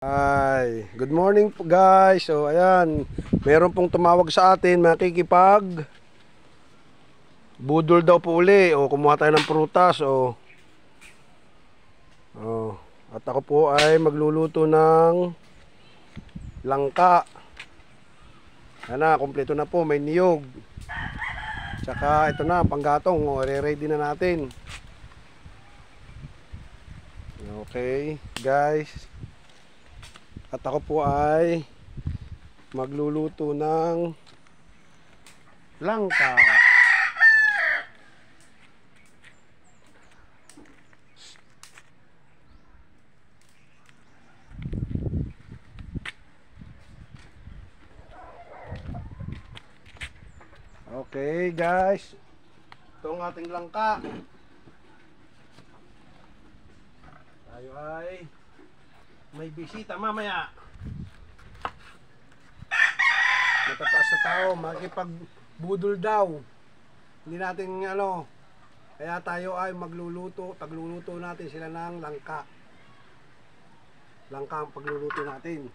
Ay, good morning po guys. So ayan, meron pong tumawag sa atin, makikipag budol daw po uli o kumuha tayo ng prutas at ako po ay magluluto ng langka. Ayan na, kompleto na po, may niyog. Tsaka ito na, panggatong, re-ready na natin. Okay, guys. At ako po ay magluluto ng langka. Okay, guys. Ito ang ating langka. Tayo ay may bisita mamaya. Matataas na tao, makipagbudol daw. Hindi natin kaya tayo ay tagluluto natin sila ng langka. Langka ang pagluluto natin.